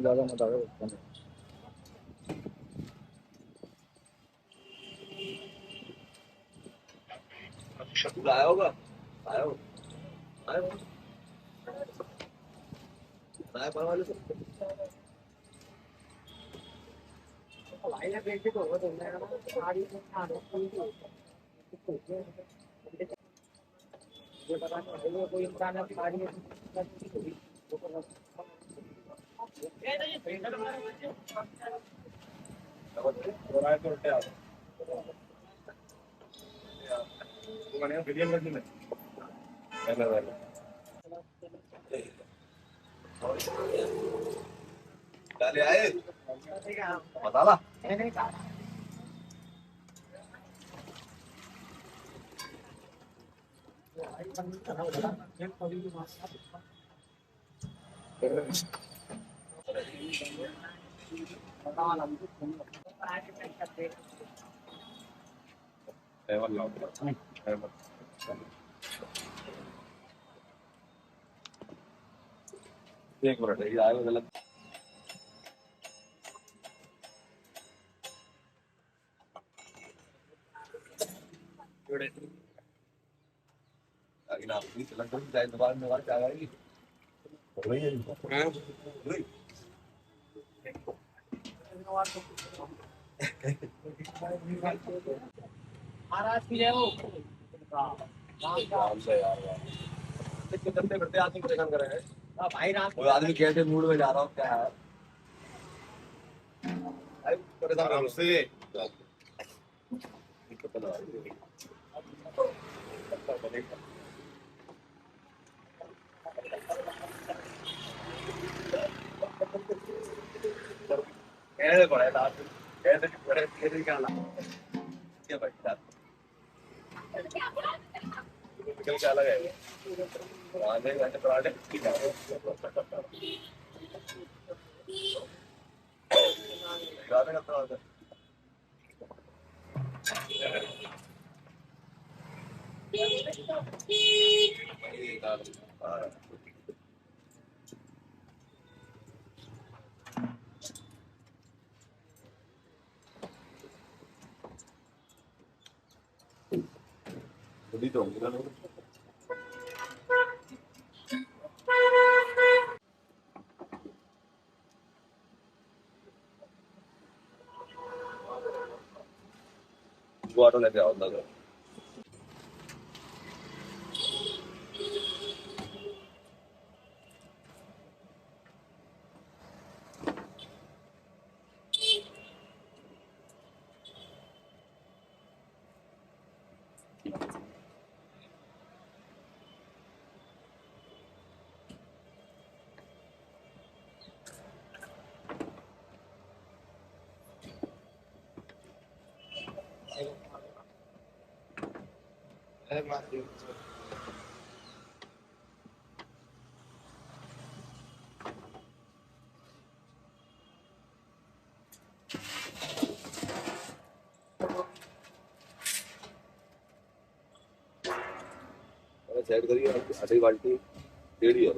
ज्यादा मत आवे। आया होगा, आया होगा, आया होगा, आया पर वाले सब डाले आए बता ला। एक मिनट ये आया गलत ना अपनी सिलेंडर की जाए दोबारा में क्या आएगी वही है वही महाराज की जय हो। राम से यार इतने करते करते आदमी परेशान कर रहे हैं भाई राम कोई आदमी कैसे मूड में जा रहा हूँ क्या है भाई परेशान आराम से कैसे पड़े कैसे पड़े कैसे क्या ला क्या भाई निकल के अलग है आधे घंटे पराठे आधे घंटे तो वो ऑटो लेके आओ अंदर सेट करिए आधी बाल्टी टेढ़ी है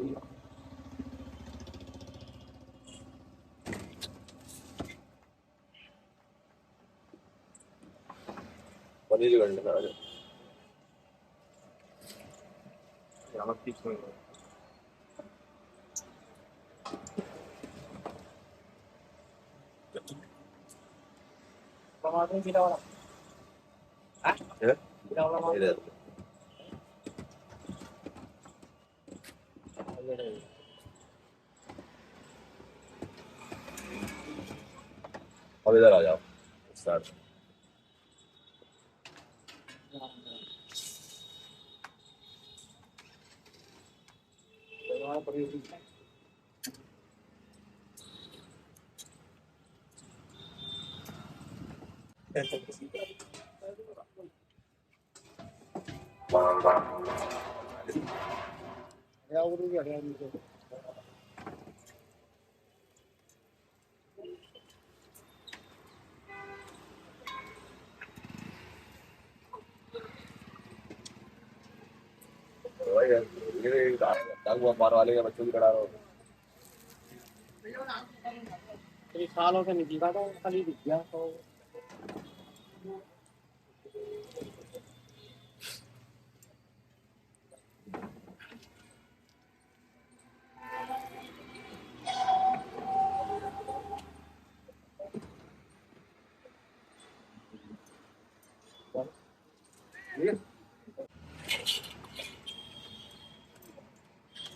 पनीर करने का आज यहाँ ठीक नहीं टमाटर गिरा वाला है गिरा वाला इधर अब इधर आ जाओ स्टार्ट या उधर भी हरिया नीचे ये डाकू मार वाले का बच्चों की कड़ा रहा तो सालों से नहीं दिखा था कल ही दिख गया तो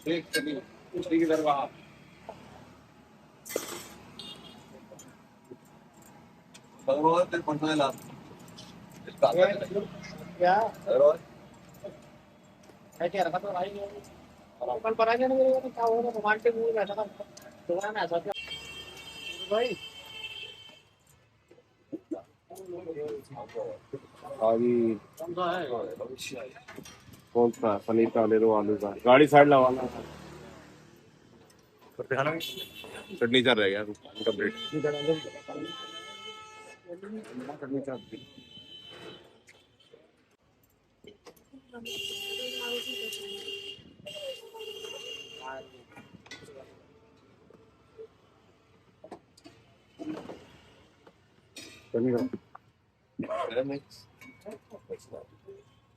देख कभी उसी की तरफ आ भगवान तेरे पढ़ने ला इसका क्या और है क्या रखा तो भाई और कल पर आ गया ना मेरे को क्या होगा रोमांटिक मूड में था दुकान में ऐसा क्या भाई आगे कौन सा है कौन सा पनीर का ले लो आलू का गाड़ी साइड लगाना चटनी चल रहा है कंप्लीट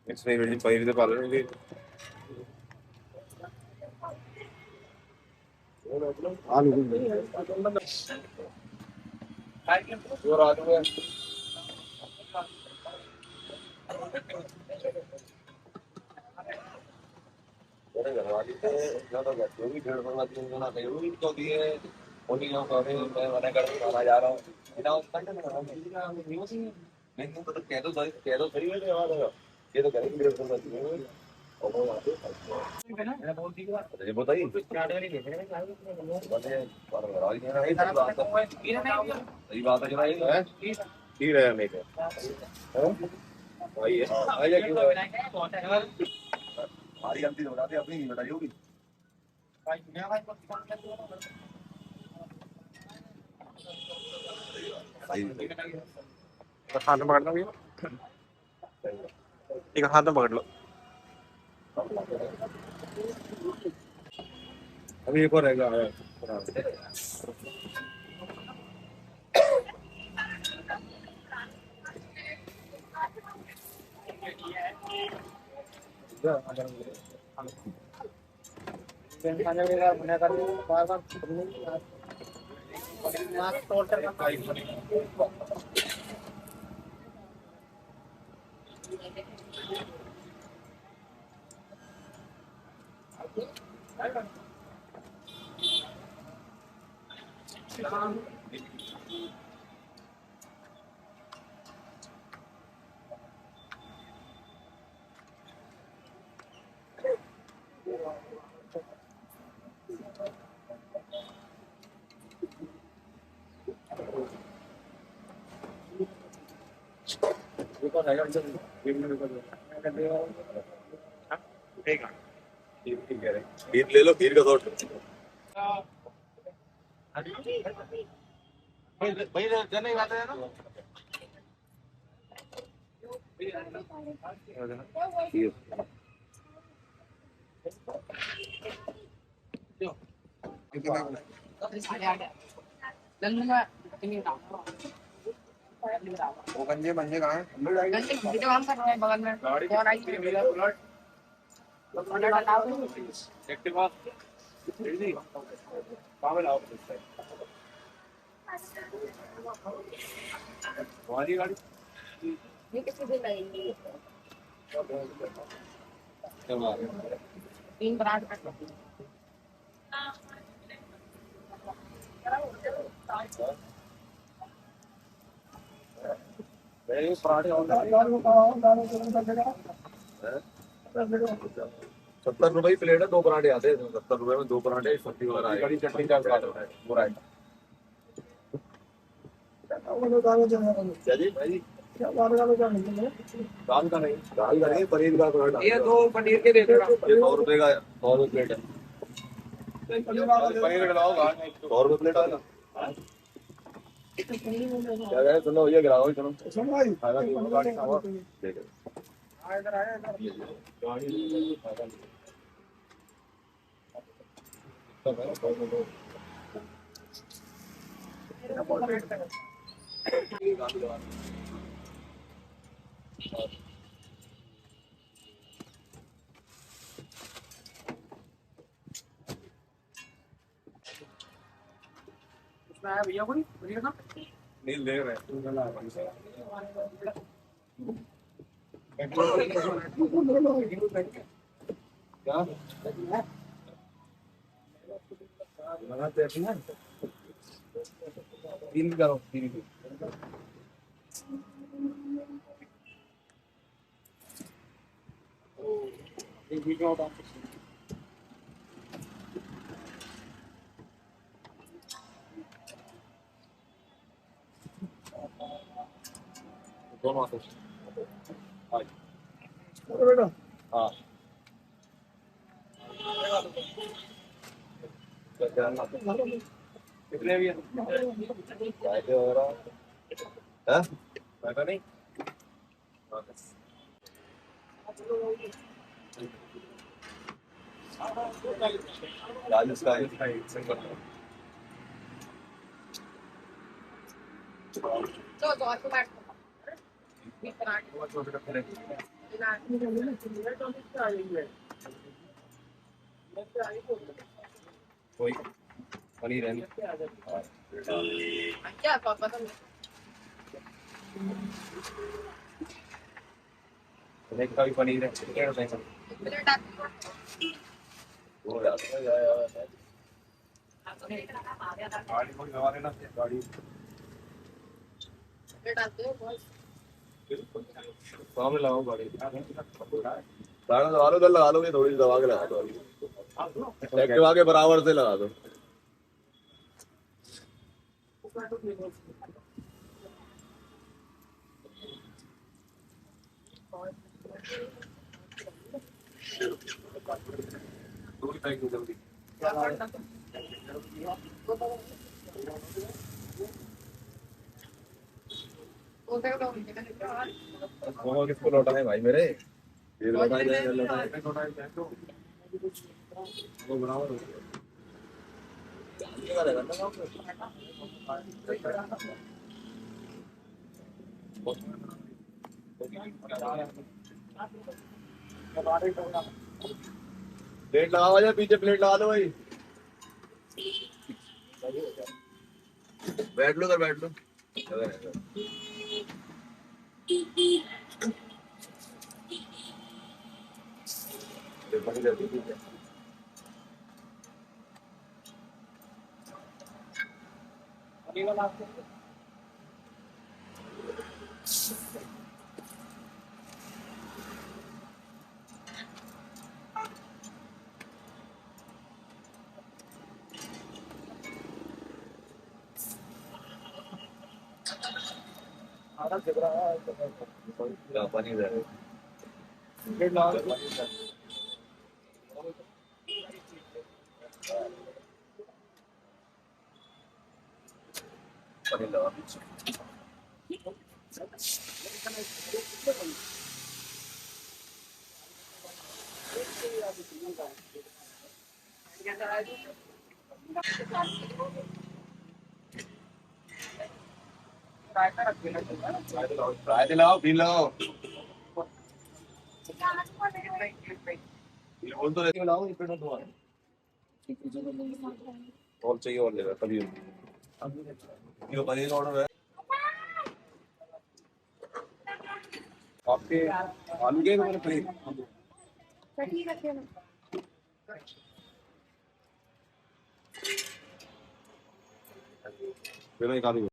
मिक्स नहीं वेजी पनीर दे पा रहे हैं आलू और आलू है बड़े घरवाली थे ज्यादा जो भी डेढ़ बनवा तीन गुना कहीं वो भी तो दिए उन्हीं लोग कह रहे मैं मना कर खाना जा रहा हूँ बिना उस कंटे में नहीं तो कह दो सही है यार ये तो करेंगे डेढ़ बनवा तीन ये बताइए सही बात है जनाब ठीक है नहीं है वही है आइए क्यों हमारी गलती तो बताते अपनी नहीं बताई होगी हाथ में पकड़ लो एक हाथ में पकड़ लो अभी एक और रहेगा खीर ले लो खीर का थोड़ा भाई जने बात है ना वो गंजे मंजे कहाँ हैं काम कर रहे हैं बगल में कौन आई एक्टिवा कहाँ में लाओ हमारी गाड़ी ये कितने दिन लगेंगे? क्या बात है? 3 पराठे कर दो। मेरे पराठे और 70 रुपए ही प्लेट है, 2 पराठे आते हैं। 70 रुपए में 2 पराठे, सब्जी वगैरह आएगी। कड़ी चटनी का स्वाद होता है पूरा है। क्या जी भाई? दाल का नहीं, दाल का नहीं, पनीर का पराठा। ये 2 पनीर के दे देना। ये 100 रुपए का, 100 रुपए प्लेट है। पनीर डलाओ गाढ़ 100 रुपए प्लेट है ना। क्या कहे सुनो, ये गिराओ चलो। खाएगा तो गाड़ी खाओ। ठीक है। इधर आया इधर। उसमें आया भैया कोई पनीर का। नील दे रहे क्या लगाते हैं ना। 3 करो, 3 एक वीडियो होता दोनों आते हैं। बेटा। हाँ कितने भी चाय वगैरह है? पता नहीं चालीस का है। तो आपको बात 20 पराठे। कोई पनीर है नहीं। क्या पापा तो एक का भी पनीर है, कितने रुपए का? प्लेट आपको वो जाता है यार। गाड़ी कोई लगा लेना गाड़ी प्लेट आते हो बस। सामने लगाओ गाड़ी। गाना दबा लो, लगा लो, ये थोड़ी सी दबा के लगा दो। एक्टिवा के बराबर से लगा दो। दूरी पैक हो जल्दी। वो देखो वो किसको लौटा है भाई मेरे? ये लौटा है, लौटा है। वो बराबर हो गया। प्लेट लगाओ या पीछे प्लेट लगा दो भाई। बैठ लो, बैठ लो। पनीर वाला आपको आधा जग रहा है। पनीर है। प्लेट लगा दो। पनीर लगा रायता रख देना। फ्राई दिलाओ, फिर लगाओ। बोल तो रहती लाओ, इस पे मत दो। और चाहिए और लेगा तभी। ये पनीर ऑर्डर है आपके आलू के मैंने पनीर कटी रखे ना बिना एक आलू